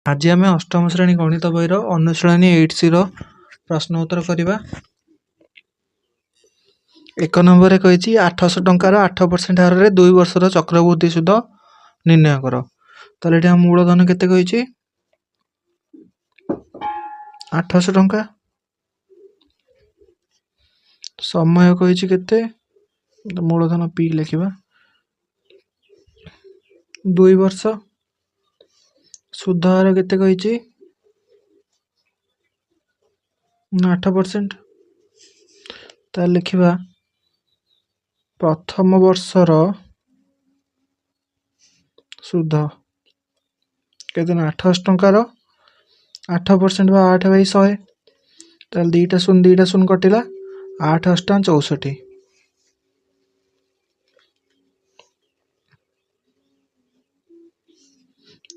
आज आम अष्टम श्रेणी गणित बहीर अनुशीलनी 8C प्रश्न उत्तर करवा। 1 नंबर कही 800 टंकार 8% हार में 2 वर्षर चक्रवृद्धि सुध निर्णय कर। तो मूलधन केते कही 800 टंका, समय कही केते मूलधन पी लिखा 2 वर्ष, सुध हार केते कही 8%। तो लिखा प्रथम वर्षर सुध केते 800 टंकार 8% बा 8/100। तो 2 शून्य कटिला 8 8 64।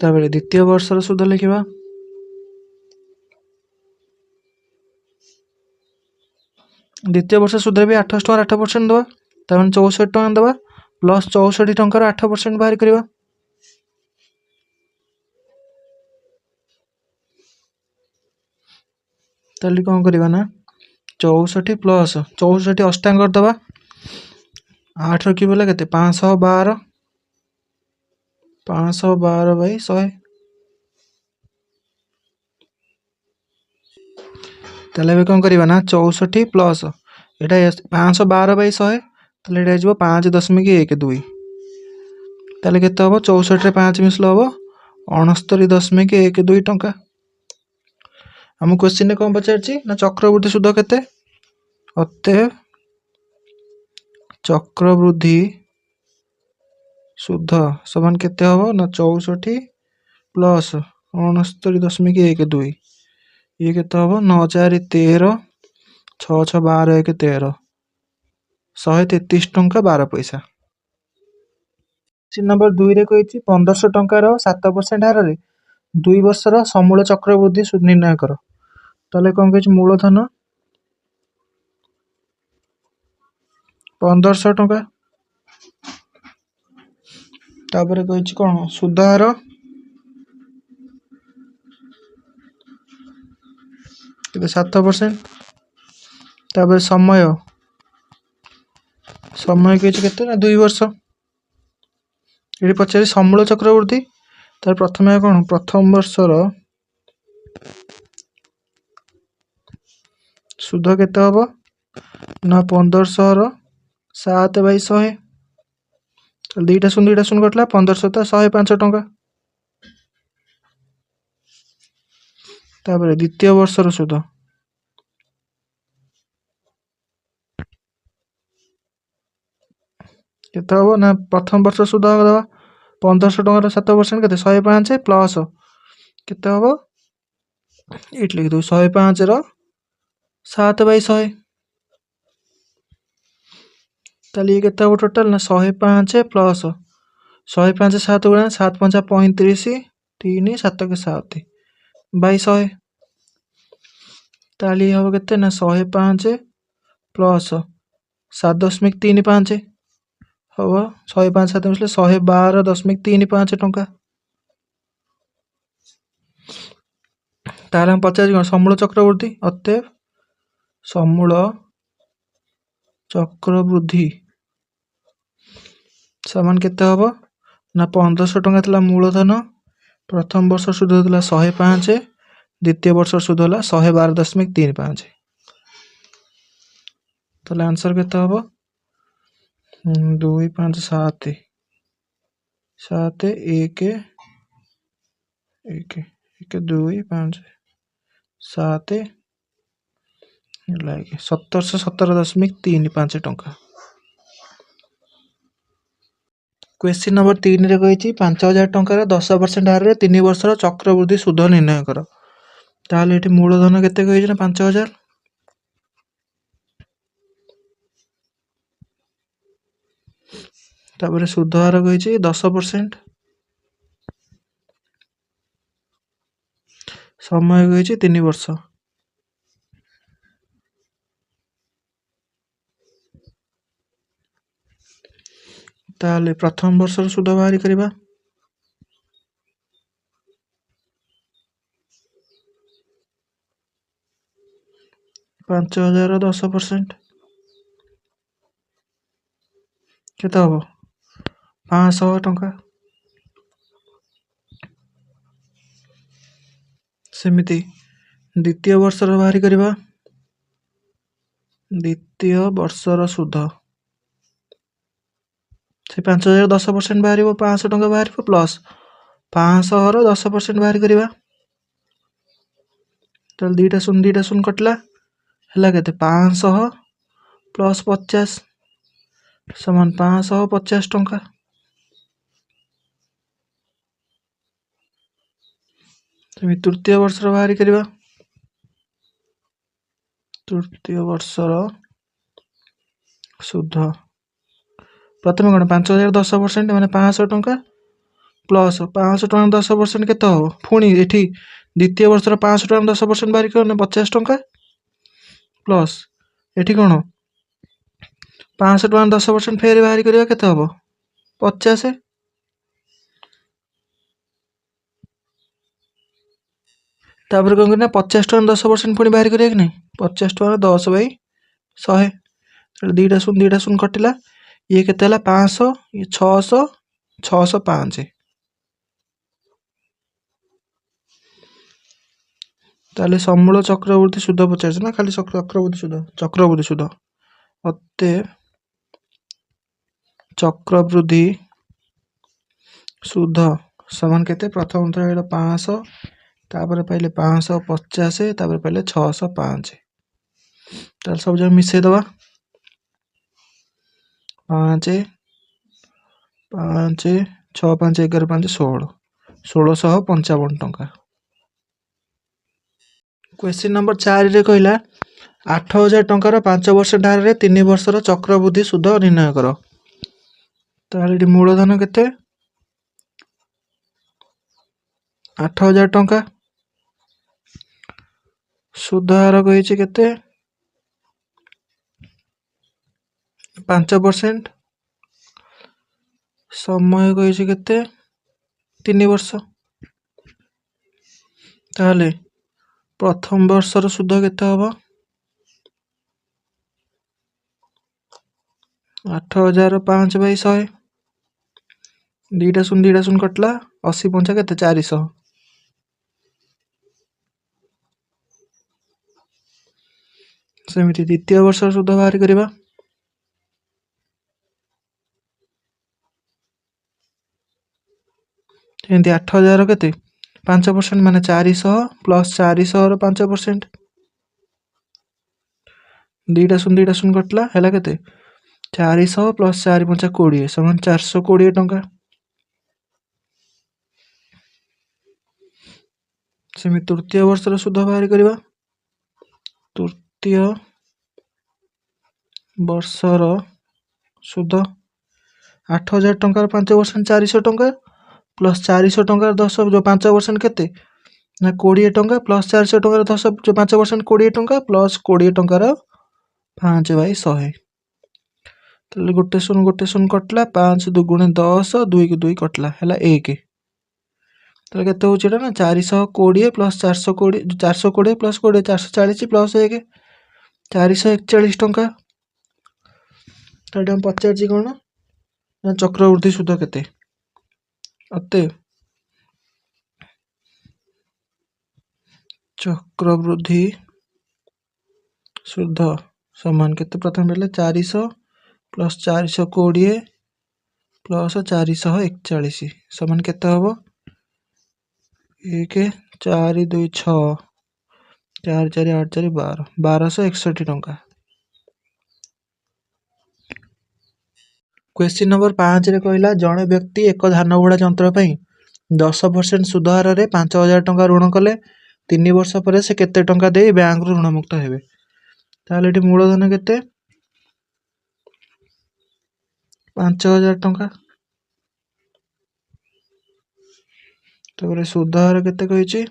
तापर द्वितीय वर्षर सुध लिखा द्वितीय वर्ष सुध भी 800 टंका 8% दवा, तब 64 टंका दवा प्लस 64 टंकार 8% बाहर करवा। ताली कौन करवा ना 64 प्लस 64 अष्टांग करदवा 8 रखी बोला के 512 512/100। ताले कौन करवा ना 64 प्लस एटा 512/100 ताले एटा जो 5.12। ताले केते हबो 64 रे 5 मिसलो हबो 69.12 टंका। हम क्वेश्चन कौन पचार ना चक्रवृद्धि सुध केते अतएव चक्रवृद्धि सुध समान केते हबो ना 64 प्लस 69.12 ये केते हबो 9,413 6,612 1 13 133 टंका 12 पैसा। नंबर 2 रे कही 1500 टंकार 7% हार में 2 वर्षर समूल चक्रवृद्धि निर्णय कर। ताले कौन कही मूलधन 1500 टंका, तापर कही कौन सुध हार 7%, तापर समय कही केते ना 2 वर्ष। ये पचार समूल चक्रवृद्धि तार प्रथम कौन प्रथम वर्षर सुध केते हबो ना 1500 7/100। 2 शून्य कटला 1500 तो 105 टंका। तापर द्वितीय वर्षर सुध केते हबो ना प्रथम वर्ष सुध दवा 1500 टंकार 7% केते 105 प्लस केते हबो एट लिखि दो 105 रो 7/100। ताली ये केते हबो टोटल ना 105 प्लस 105 7 गुणा 7 5 35 3 7 के 7 100। ताली हबो केते ना 105 प्लस 7.35 हबो 105 7 मिसले 112.35 टंका। ताले हम पचार समूल चक्रवृद्धि अतएव समूल चक्रवृद्धि समान केते हबो ना 1500 टंका थला मूलधन, प्रथम वर्ष सुध होतला 105, द्वितीय वर्ष सुध होला 112.35। ताले आंसर केते हबो 2 5 7 7 1 1 1 2 5 7 लागे 1717.35 टंका। क्वेश्चन नंबर 3 रे कही 5000 टंकार 10% हार में 3 वर्षर चक्रवृद्धि सुध निर्णय कर। ताले एठी मूलधन केते कही ना 5000, तापर सुध हार कही 10%, समय कही 3 वर्ष। ताले प्रथम वर्षर सुध बाहरी करबा 5000 10% କେତେ ହବ 500 ଟଙ୍କା। ସେମିତି ଦ୍ୱିତୀୟ ବର୍ଷର ବାହାରି କରିବା। ଦ୍ୱିତୀୟ ବର୍ଷର ସୁଧ ସେ 5000 10% ବାହାରିବ 500 ଟଙ୍କା ବାହାରିବ ପ୍ଲସ୍ 500ର 10% ବାହାରି କରିବା। ତାହେଲେ ଦୁଇଟା ଶୂନ କଟିଲା ହେଲା କେତେ 500 ପ୍ଲସ୍ 50 ସମାନ 550 ଟଙ୍କା। ସେମିତି ତୃତୀୟ ବର୍ଷର ବାହାରି କରିବା। ତୃତୀୟ ବର୍ଷର ସୁଧ ପ୍ରଥମେ କ'ଣ 5000 10% ମାନେ 500 ଟଙ୍କା ପ୍ଲସ୍ 500 ଟଙ୍କା 10% କେତେ ହବ ପୁଣି ଏଠି ଦ୍ୱିତୀୟ ବର୍ଷର 500 ଟଙ୍କା 10% ବାହାରି କଲେ 50 ଟଙ୍କା ପ୍ଲସ୍ ଏଠି କ'ଣ 500 ଟଙ୍କା 10% ଫେର ବାହାରି କରିବା କେତେ ହବ 50। ତାପରେ କ'ଣ କରିବା 50 ଟଙ୍କା 10% ପୁଣି ବାହାରି କରିବା କି ନାହିଁ 50 ଟଙ୍କା 10/100 ଦୁଇଟା ଶୂନ କଟିଲା ଇଏ କେତେ ହେଲା 500 ଇଏ 600 605। ତାହେଲେ ସମୂଳ ଚକ୍ରବୃଦ୍ଧି ସୁଧ ପଚାରିছে ନା ଖାଲି ଚକ୍ରବୃଦ୍ଧି ସୁଧ ଅତେ ଚକ୍ରବୃଦ୍ଧି ସୁଧ ସମାନ କେତେ ପ୍ରଥମ ଥର ହେଲା 500 ତାପରେ ପାଇଲେ 550 ତାପରେ ପାଇଲେ 605। ତାହେଲେ ସବୁ ଯାକ ମିଶେଇ ଦେବା 5 5 6 5 11 5 16 1655 ଟଙ୍କା। क्वेश्चन नंबर 4 रे कहला 8000 टंकार 5% हारे 3 वर्षर चक्रवृद्धि सुध निर्णय कर। ताहले मूलधन केते 8000 टंका सुध हार कही केते 5% समय कही केते 3 वर्ष। ताहले प्रथम वर्षर सुध केते हबो 8000 5/100 दुईटा शून कटला 80 पंचा केते 400। सेमिति द्वितीय वर्षर सुध बाहर करिबा। एंती 8000 केते 5% माने 400 प्लस 400 रो 5% दुईटा शून कटला हैला केते 400 प्लस 4 पंचा 20 समान 420 टंका। सेमि तृतीय वर्षर सुध बाहर करिबा। तृतीय वर्षर सुध 8000 टंकार 5% 400 टंका प्लस 400 टंकार 10 जो 5% केते ना 20 टंका प्लस 400 टंकार 10 जो 5% 20 टंका प्लस 20 टंकार 5/100। ताले गोटे शून कटला 5 दुगुणे 10 2 को 2 कटला हैला 1। ताले केते होची एटा ना 420 प्लस 420 प्लस 20 440 प्लस 1 441 टंका। ताले हम पचारची कोन ना चक्रवृद्धि सुध केते अते चक्रवृद्धि सुध समान केते प्रथम बेले 400 प्लस 420 प्लस 441 समान केते हबो 1 4 2 6 4 4 8 4 12 1261 टंका। क्वेश्चन नंबर 5 रे कहला जणे व्यक्ति एक धान बुड़ा यंत्र पई 10% सुध हार रे 5000 टंका ऋण कले 3 वर्ष पर से केते टंका दे बैंक ऋण मुक्त हेबे। ताले एटी मूलधन केते 5000 टंका तापर सुध हार केते कहिची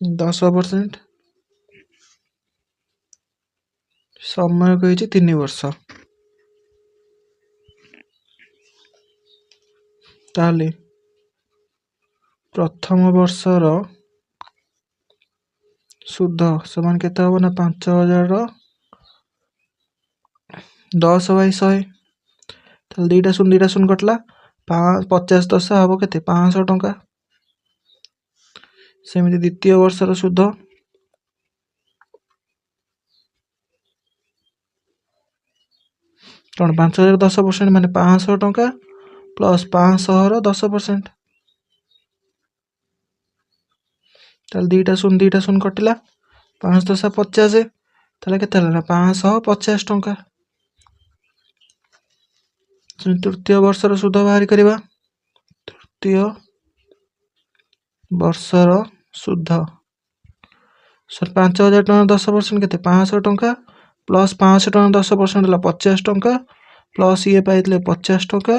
10% समय कही 3 वर्ष। ताले प्रथम वर्षर सुध समान केते हबो ना 5000 10/100 ताले दुईटा शून्य कटला 50 10 हबो केते 500 टंका सेमिति द्वितीय वर्षर सुध कौन 5000 10% माने 500 टंका प्लस 500 रो 10% ताले दुईटा शून्य कटिला 5 10 50 ताले केते हला ना 550 टंका तृतीय वर्षर सुध बाहरी करिबा तृतीय वर्षर सुध सर 5000 टंका 10% केते 500 टंका प्लस 500 टंका 10% हला 50 टंका प्लस ये पाइतले 50 टंका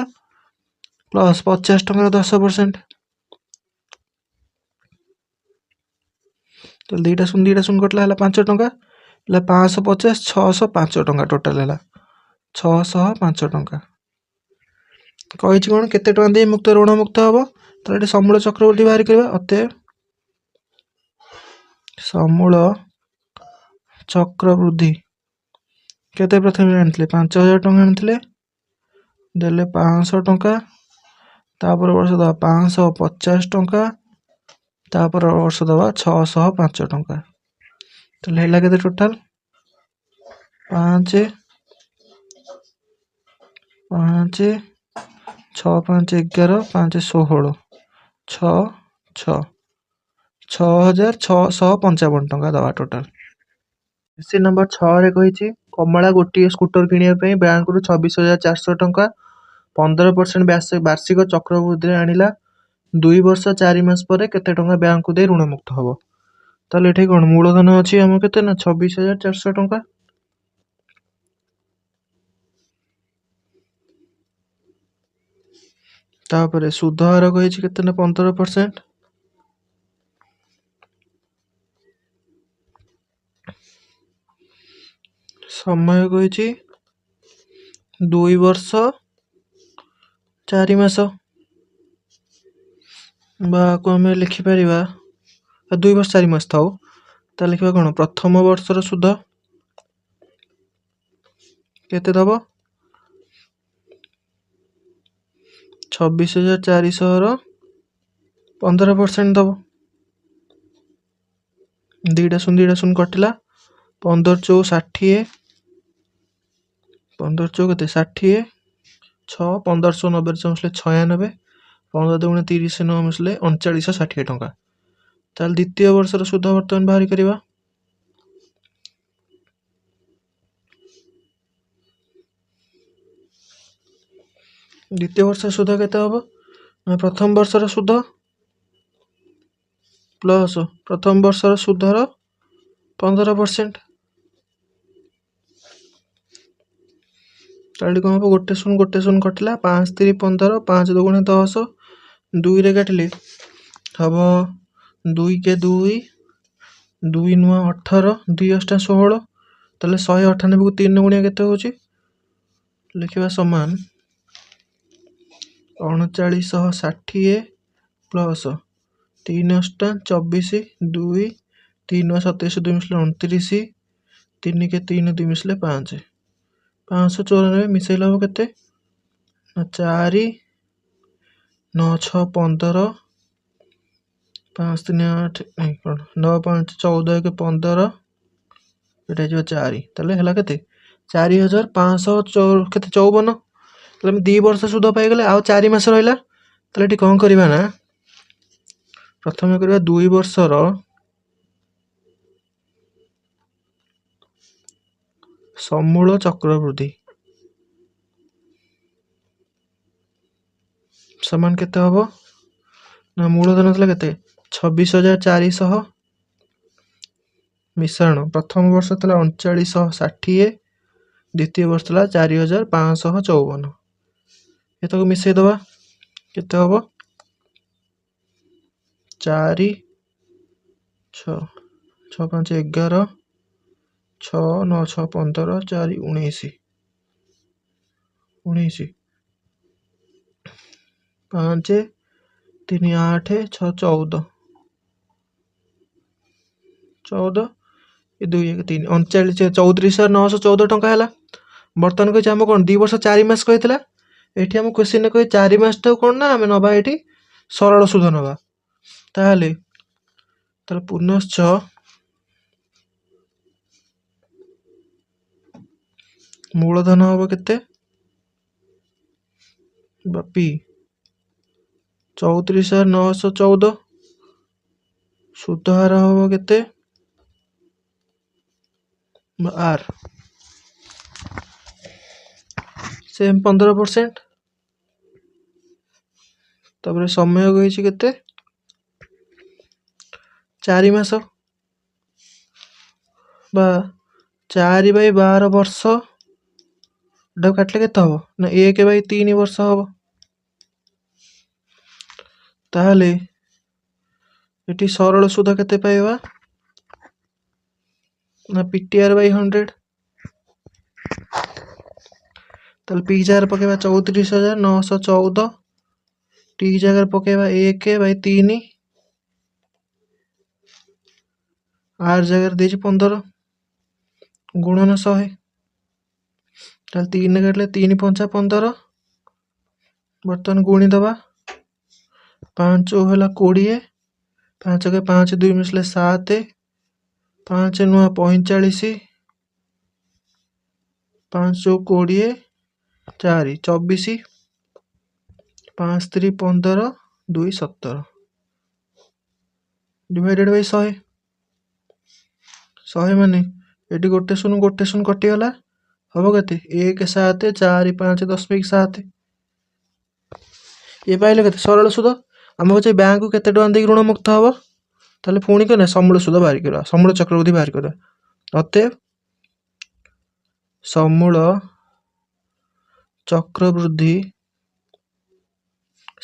प्लस 50 टंका 10% तो दुईटा शून्य कटला हला 5 टंका हला 550 605 टंका टोटल हला 605 टंका कहिछि कोन केते टंका दे मुक्त ऋण मुक्त हबो ताले समूल चक्रवृद्धि बाहरी करबा अते समूल चक्रवृद्धि केते प्रथम आनथिले 5000 टंका आनथिले देले 500 टंका तापर वर्ष दवा 550 टंका तापर वर्ष दवा 605 टंका तो हेला केते टोटल 5 5 6 5 11 5 16 6 6 6655 टंका दवा टोटल सी नंबर 6 रे कहिछि कमला गोटी स्कूटर किनिया पई बैंक रु 26400 टंका 15% वार्षिक चक्रवृद्धि आनिला 2 वर्ष 4 मास पर केते टंका बैंक को दे ऋण मुक्त हबो ताले एठी कोन मूलधन अछि हम केते ना 26400 टंका तापरे सुध हार कहिछि केते ना 15% समय कहिछि 2 वर्ष 4 मास बा को हमें लिखि परिबा 2 वर्ष 4 मास थाउ ता लिखबा कोन प्रथम वर्षर सुध केते दबो 26400 रो 15% दबो दुईटा शून्य कटिला 15 चौ 60 15 चौ केते 60 6 1590 चमसले 96 15 दुगुणे 30 9 मिसले 3960 टंका ताल द्वितीय वर्षर सुध वर्तमान बाहरी करिबा द्वितीय वर्ष सुध केते हबो प्रथम वर्षर सुध प्लस प्रथम वर्षर सुधर 15% ताली कौन हबो गोटे शून्य कटिला 5 3 15 5 दुगुणे 10 2 रे काटिले हबो 2 के 2 2 नुआ 18 2 अष्टा 16 ताले 198 को 3 गुणिया केते होची लिखिबा समान 3960 प्लस 3 अष्टा 24 2 3 नुआ 27 2 मिसले 29 3 के 3 2 मिसले 5 594 मिसेला हो केते 4 9 6 15 5 3 8 नहीं कोन 9 5 14 के 15 एटा जो 4 तले हला केते 4500 केते 54 तले 2 वर्ष सुध पाई गेले आ 4 मास रहला तले टी कोन करबा ना प्रथमे करबा 2 वर्षर समूल चक्रवृद्धि समान केते हबो ना मूलधन तले केते 26400 मिश्रण प्रथम वर्ष तला 3960 द्वितीय वर्ष तला 4554 एतको मिसै दबा केते हबो 4 6 6 5 11 6 9 6 15 4 19 19 5 3 8 6 14 14 ये 2 1 3 39 34,914 टंका है। बर्तमान कही आम कौन 2 वर्ष 4 मास कही एठी आम क्वेश्चन कही 4 मास टाक कौन ना आम नवा एठी सरल सुध नवा ताहले पुनश्च मूलधन हम केते पी 34,914 सुधहार हम केते आर सेम 15%। तापर समय कही केते 4 मास बा 4/12 वर्ष काटले केते हम ना 1/3 वर्ष हम ताहले एटी सरल सुध केते पाइबा ना पीटीआर बाय 100 ताहले पी जगह पकेबा 34,914 टी जगह पकेबा 1/3 आर जगह देछि 15 गुणन 100 ताहले 3 काटले 3 5 15 बर्तमान गुणी दबा 5 होला 20 5 के 5 2 मिसले 7 5 नुआ 45 5 20 4 24 5 3 15 2 17 डिवाइडेड बाय 100 100 माने एटी गोटे शून्य कटि गला हम केते 1 7 4 5 10.7 ये पाइले केते सरल सुध आम कहे बैंक को केते टका देकी ऋण मुक्त हम ताले पुणी के समूल सुध बाहर करा समूल चक्रवृद्धि बाहर करा अतएव समूल चक्रवृद्धि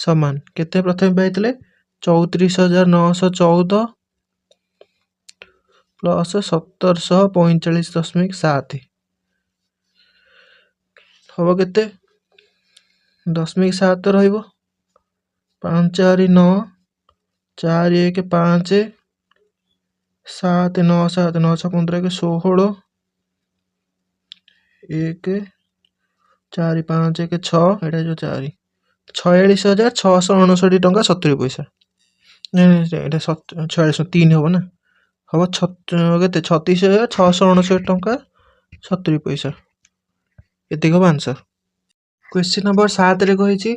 समान केते प्रथम पाइतले 34,914 प्लस 1745.7 हम केते 10.7 रहिबो 5 4 9 4 1 5 7 9 7 9 6 15 के 16 1 4 5 1 6 एटा जो 4 46,659 टंका 70 पैसा नहीं एटा 46 3 हो ना हम केते 36,659 टंका 70 पैसा एतिक हम आंसर। क्वेश्चन नंबर 7 रे कहिछि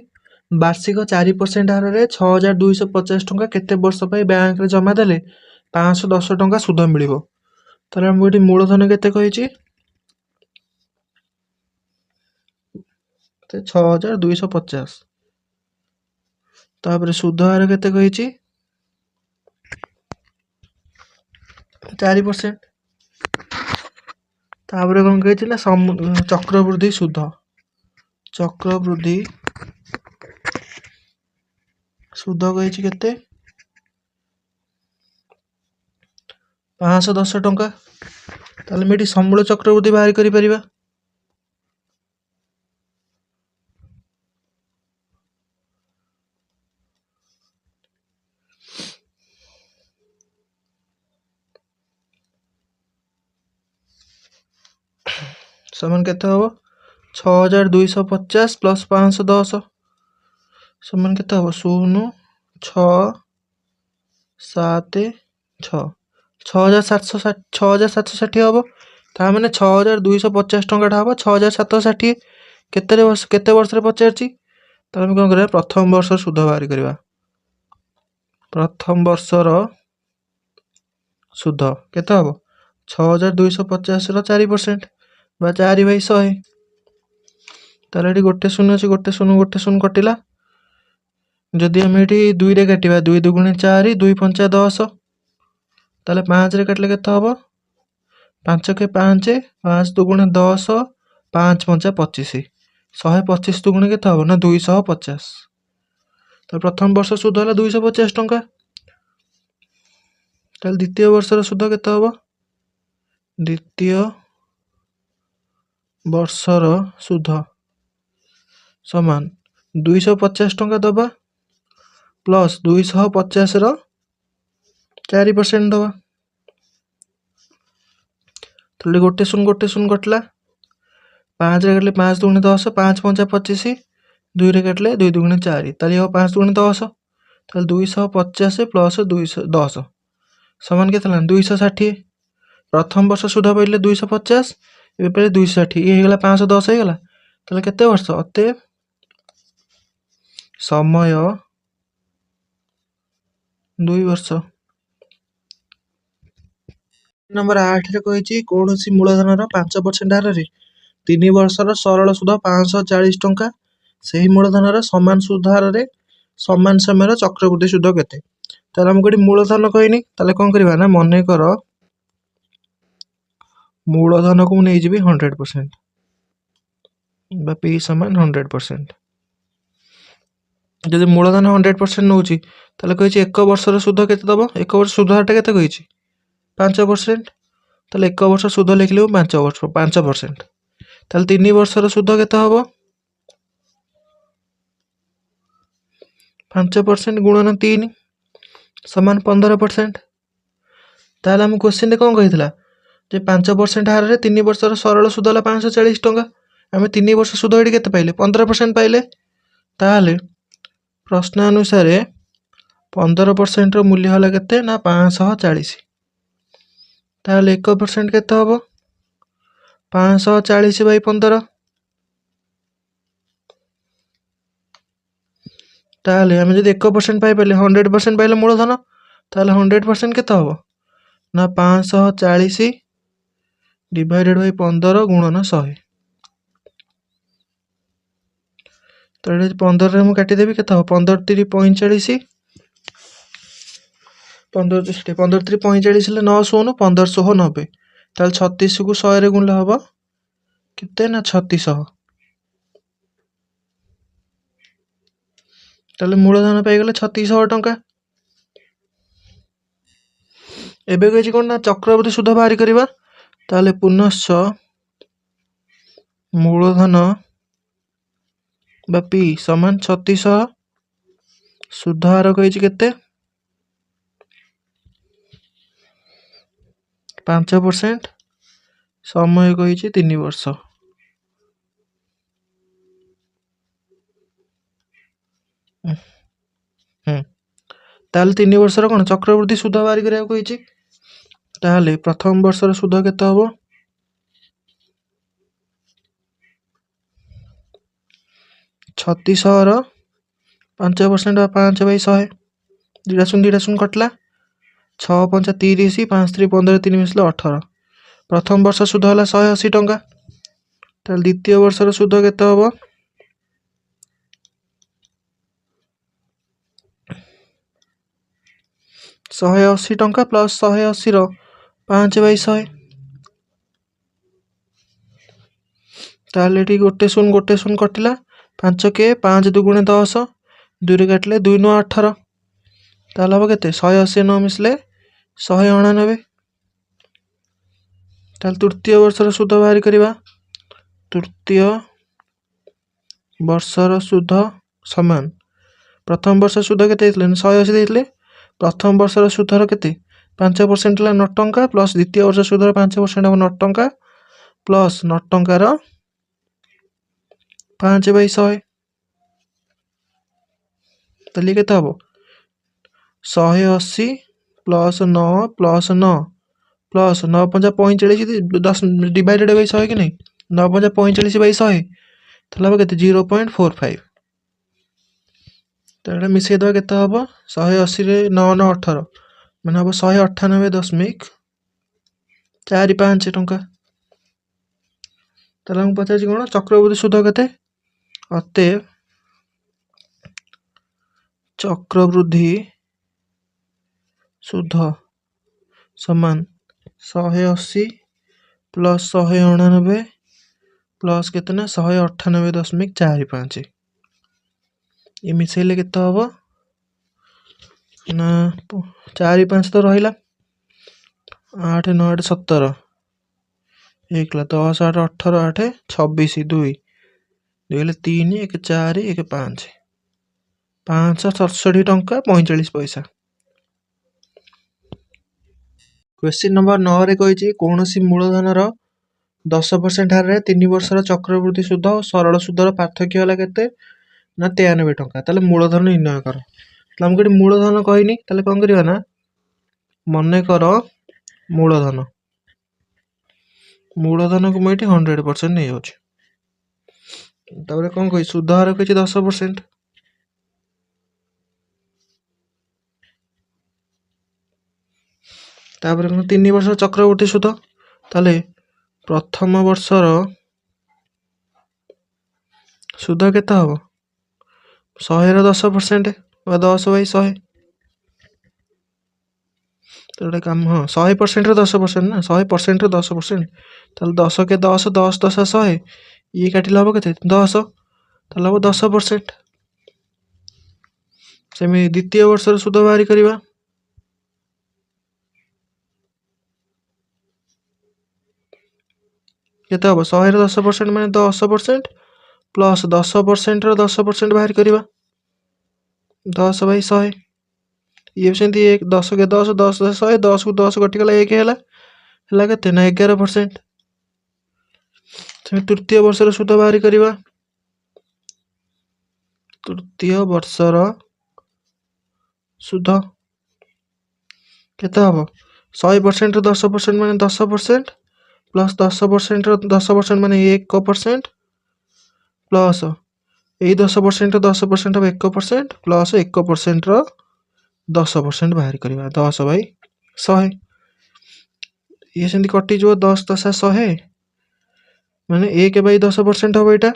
वार्षिक 4% हार रे 6,250 टंका केते वर्ष पई बैंक रे जमा देले 510 टंका सुध मिलिबो ताले हम एठी मूलधन केते कहिछि 6,250 तापर सुध हार केते कहिछि 4% तापर कोन कहिथिला चक्रवृद्धि सुध कहिछि केते 510 टंका ताले मेटी समूल चक्रवृद्धि बाहर करि परिबा समान केते हबो 6,250 प्लस 510 समान केते हबो 0 6 7 6 6,760 हबो ता माने 6,250 टंका हबो 6,760 केते वर्ष रे पचारछि त हम कोन करबा प्रथम वर्ष सुध बाहर करबा प्रथम वर्ष रो सुध केते हबो 6,250 रो 4% बा 4/100 ताले एठी गोटे शून्य अछि गोटे शून्य कटिला जदि हम एठी 2 रे काटिबा 2 2 4 2 5 10 ताले 5 रे काटले केते हबो 5 के 5 5 2 10 5 5 25 125 2 केते हबो ना 250 तो प्रथम वर्ष सुध होला 250 टंका ताले द्वितीय वर्ष रो सुध केते हबो द्वितीय वर्ष रो सुध समान 250 टंका दबा प्लस 250 रो 4% दबा ତାହେଲେ ଗୋଟେ ଶୂନ କଟିଲା। 5ରେ କାଟିଲେ 5 ଦୁଗୁଣେ 10, 5 ପଞ୍ଚା 25, 2ରେ କାଟିଲେ 2 ଦୁଗୁଣେ 4, ତାହେଲେ ହେବ 5 ଦୁଗୁଣେ 10, ତାହେଲେ 250 ପ୍ଲସ୍ 210 ସମାନ କେତେ ହେଲା 260। ପ୍ରଥମ ବର୍ଷ ସୁଧ ପାଇଲେ 250, ଏବେ ପାଇଲେ 260, ଇଏ ହେଇଗଲା 510 ହେଇଗଲା। ତାହେଲେ କେତେ ବର୍ଷ? ଅତଏବ ସମୟ 2 ବର୍ଷ। ନମ୍ବର 8ରେ କହିଛି କୌଣସି ମୂଳଧନର 5% ହାରରେ 3 ବର୍ଷର ସରଳ ସୁଧ 540 ଟଙ୍କା, ସେହି ମୂଳଧନର ସମାନ ସୁଧ ହାରରେ ସମାନ ସମୟର ଚକ୍ରବୃଦ୍ଧି ସୁଧ କେତେ? ତାହେଲେ ଆମକୁ ଏଠି ମୂଳଧନ କହିନି, ତାହେଲେ କ'ଣ କରିବା ନା ମନେକର ମୂଳଧନକୁ ମୁଁ ନେଇଯିବି 100% ବା P ସମାନ 100%। ଯଦି ମୂଳଧନ 100% ନେଉଛି ତାହେଲେ କହିଛି 1 ବର୍ଷର ସୁଧ କେତେ ଦେବ? 1 ବର୍ଷ ସୁଧ ହାରଟା କେତେ କହିଛି? 5%। ତାହେଲେ 1 ବର୍ଷ ସୁଧ ଲେଖିଲେ 5%। ତାହେଲେ 3 ବର୍ଷର ସୁଧ କେତେ ହେବ? 5% ଗୁଣନ 3 ସମାନ 15%। ତାହେଲେ ଆମ କ୍ୱେଶ୍ଚିନ୍ରେ କ'ଣ କହିଥିଲା ଯେ 5% ହାରରେ 3 ବର୍ଷର ସରଳ ସୁଧ ହେଲା 540 ଟଙ୍କା। ଆମେ 3 ବର୍ଷ ସୁଧ ଏଠି କେତେ ପାଇଲେ? 15% ପାଇଲେ। ତାହେଲେ ପ୍ରଶ୍ନ ଅନୁସାରେ 15%ର ମୂଲ୍ୟ ହେଲା କେତେ ନା 540। ତାହେଲେ 1% କେତେ ହେବ? 540/15। ତାହେଲେ ଆମେ ଯଦି 1% ପାଇପାରିଲେ 100% ପାଇଲେ ମୂଳଧନ, ତାହେଲେ 100% କେତେ ହେବ ନା 540 / 15 ଗୁଣନ 100। ତାହେଲେ 15ରେ ମୁଁ କାଟିଦେବି କେତେ ହେବ? 15 3 45, 15 3 45 ହେଲେ 9 ଶୂନ 1590। ତାହେଲେ 36କୁ 100ରେ ଗୁଣିଲେ ହେବ କେତେ ନା 3600। ତାହେଲେ ମୂଳଧନ ପାଇଗଲେ 3600 ଟଙ୍କା। ଏବେ କହିଛି କ'ଣ ନା ଚକ୍ରବୃଦ୍ଧି ସୁଧ ବାହାରି କରିବା। ତାହେଲେ ପୁନଶ୍ଚ ମୂଳଧନ ବା P ସମାନ 3600, ସୁଧ ହାର କହିଛି କେତେ? 5%, ସମୟ କହିଛି 3 ବର୍ଷ। ତାହେଲେ 3 ବର୍ଷର କ'ଣ ଚକ୍ରବୃଦ୍ଧି ସୁଧ ବାହାରି କରିବାକୁ କହିଛି। ତାହେଲେ ପ୍ରଥମ ବର୍ଷର ସୁଧ କେତେ ହେବ? 3600ର 5% ବା 5/100, 2ଟା ଶୂନ କଟିଲା। 6 5 30, 5 3 15, 3 ମିଶିଲେ 18। ପ୍ରଥମ ବର୍ଷ ସୁଧ ହେଲା 180 ଟଙ୍କା। ତାହେଲେ ଦ୍ୱିତୀୟ ବର୍ଷର ସୁଧ କେତେ ହେବ? 180 ଟଙ୍କା ପ୍ଲସ୍ 180ର 5/100। ତାହେଲେ ଏଠି ଗୋଟେ ଶୂନ କଟିଲା। 5K 5 ଦୁଗୁଣେ 10, 2ରେ କାଟିଲେ 2 9 18। ତାହେଲେ ହେବ କେତେ? 180 ନ ମିଶିଲେ 199। ତାହେଲେ ତୃତୀୟ ବର୍ଷର ସୁଧ ବାହାରି କରିବା। ତୃତୀୟ ବର୍ଷର ସୁଧ ସମାନ ପ୍ରଥମ ବର୍ଷ ସୁଧ କେତେ ଦେଇଥିଲେ? 180 ଦେଇଥିଲେ। ପ୍ରଥମ ବର୍ଷର ସୁଧର କେତେ? 5% ହେଲା 9 ଟଙ୍କା ପ୍ଲସ୍ ଦ୍ୱିତୀୟ ବର୍ଷ ସୁଧର 5% ହେବ 9 ଟଙ୍କା ପ୍ଲସ୍ 9 ଟଙ୍କାର 5/100। ତାହେଲେ କେତେ ହେବ? 180 plus 9 plus 9 plus 9 5 45, 10 divided by 100 କି ନାହିଁ? 9 5 45/100, ତାହେଲେ ହେବ କେତେ? 0.45। ତାହେଲେ ଏଇଟା ମିଶାଇଦେବା କେତେ ହେବ? 180ରେ 9 9 18 ମାନେ ହେବ 198.45 ଟଙ୍କା। ତାହେଲେ ଆମକୁ ପଚାରିଛି କ'ଣ ଚକ୍ରବୃଦ୍ଧି ସୁଧ କେତେ? ଅତଏବ ଚକ୍ରବୃଦ୍ଧି ସୁଧ ସମାନ 180 ପ୍ଲସ୍ 199 ପ୍ଲସ୍ କେତେ ନା 198.45। ଏ ମିଶାଇଲେ କେତେ ହେବ ନା 4 5 ତ ରହିଲା, 8 9 8 17, 1 10 8 18 8 26, 2 ହେଲେ 3 1 4 1 5, 567 ଟଙ୍କା 45 ପଇସା। क्वेश्चन नंबर 9 रे कहिछि कोनोसी मूलधनर 10% हारे 3 वर्षर चक्रवृद्धि सुध और सरल सुधर पार्थक्य होला केते ना 93 टंका। ताले मूलधन निर्णय कर। ताले हमको एटी मूलधन कहिनी ताले कोन करिवा ना मने कर मूलधन को मैं 100% नहीं होछि। तापर कोन कहि सुध हार कहिछि 10%। तापर 3 वर्ष चक्रवृद्धि सुध ताले प्रथम वर्षर सुध केता हबो 100 रो 10% बा 10/100 तो काम हाँ 100% रो 10% ना 100% रो 10% ताले 10 के 10 10 10 100 ये काटिला हबो केते 10 ताले हबो 10%। सेमी द्वितीय वर्षर सुध बाहरी करिवा केते हबो 100 रो 10% माने 10% प्लस 10% रो 10% बाहर करिवा 10/100 ये सेंती 1 10 के 10 10 100 10 को 10 कटि गला 1 ହେଲା केते ना 11%। सेमी तृतीय वर्षर सुध बाहरी करिवा तृतीय वर्षर सुध केते हबो 100% रो 10% माने 10% प्लस 10% रो 10% माने 1% प्लस एई 10% रो 10% अब 1% प्लस 1% रो 10% बाहर करिवा 10/100 ये सेंती कटि जो 10 10 100 माने 1/10% हबो एटा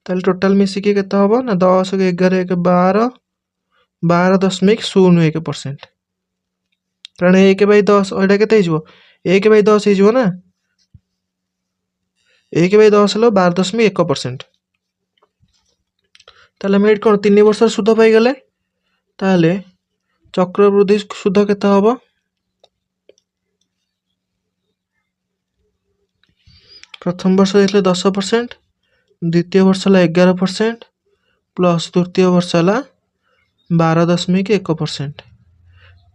ताले टोटल मिसी के केते हबो ना 10 के 11 के 12 12.01% कारण 1/10 एटा केते हिजबो 1/10 हिजबो ना 1/10 लो 12.1% ताले हम एट कोन 3 वर्ष सुध पाई गले ताले चक्रवृद्धि सुध केते हबो प्रथम वर्ष देले 10% द्वितीय वर्ष ला 11% प्लस तृतीय वर्ष ला 12.1%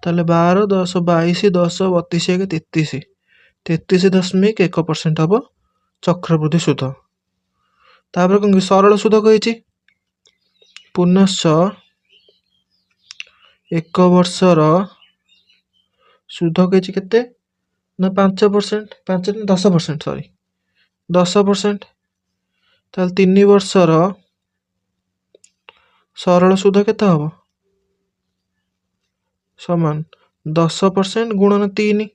ताले 12 10 22 10 32 1 33 33.1% हबो चक्रवृद्धि सुध। तापर कोन सरल सुध कहिछि पुनश्च 1 वर्षर सुध कहिछि केते ना 5% 5 ना 10% सॉरी 10% ताले 3 वर्षर सरल सुध केते हबो समान 10% गुणन 3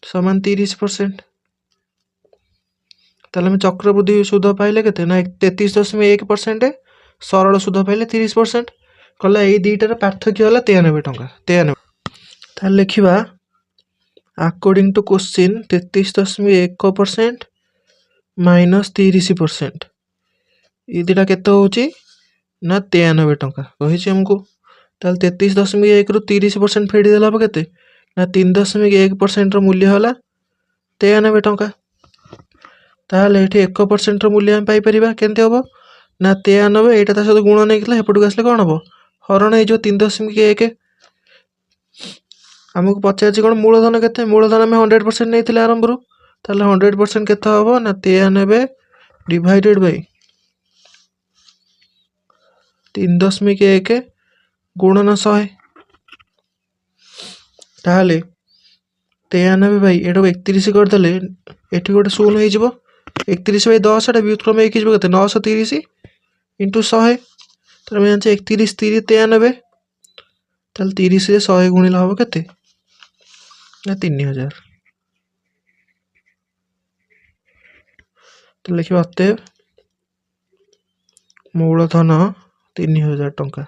समान 30%। ताले हम चक्रवृद्धि सुध पाइले केते ना 33.1% सरल सुध पाइले 30% कला एई दुईटार पार्थक्य होला 93 टंका 93 ताले लिखिबा अकॉर्डिंग टू क्वेश्चन 33.1% माइनस 30% ये दुटा केते होची ना 93 टंका कहिछि हमको ताले 33.1 रु 30% फेडी देला हबो केते ना 3.1% रो मूल्य होला 93 टंका ताले एठी 1% रो मूल्य हम पाई परिबा केनते हबो ना 93 एटा ता सहित गुण नै केला हेपटु आसले कोन हबो हरण हे जो 3.1 हमको पचाछि कोन मूलधन केते मूलधन हम 100% नैथिले आरंभ रु ताले 100% केते हबो ना 93 डिवाइडेड बाय 3.1 गुणन 100 ताले 93 भाई एटा 31 कर देले एठी गोटे 0 हे जिवो 31/10 एटा व्युत्क्रम 1 हिजबो केते 930 * 100 तर मैं जाने 31 30 93 ताले 30 रे 100 गुणिला हबो केते ना 3000 तो लिखिबा अतएव मूलधन 3000 टंका।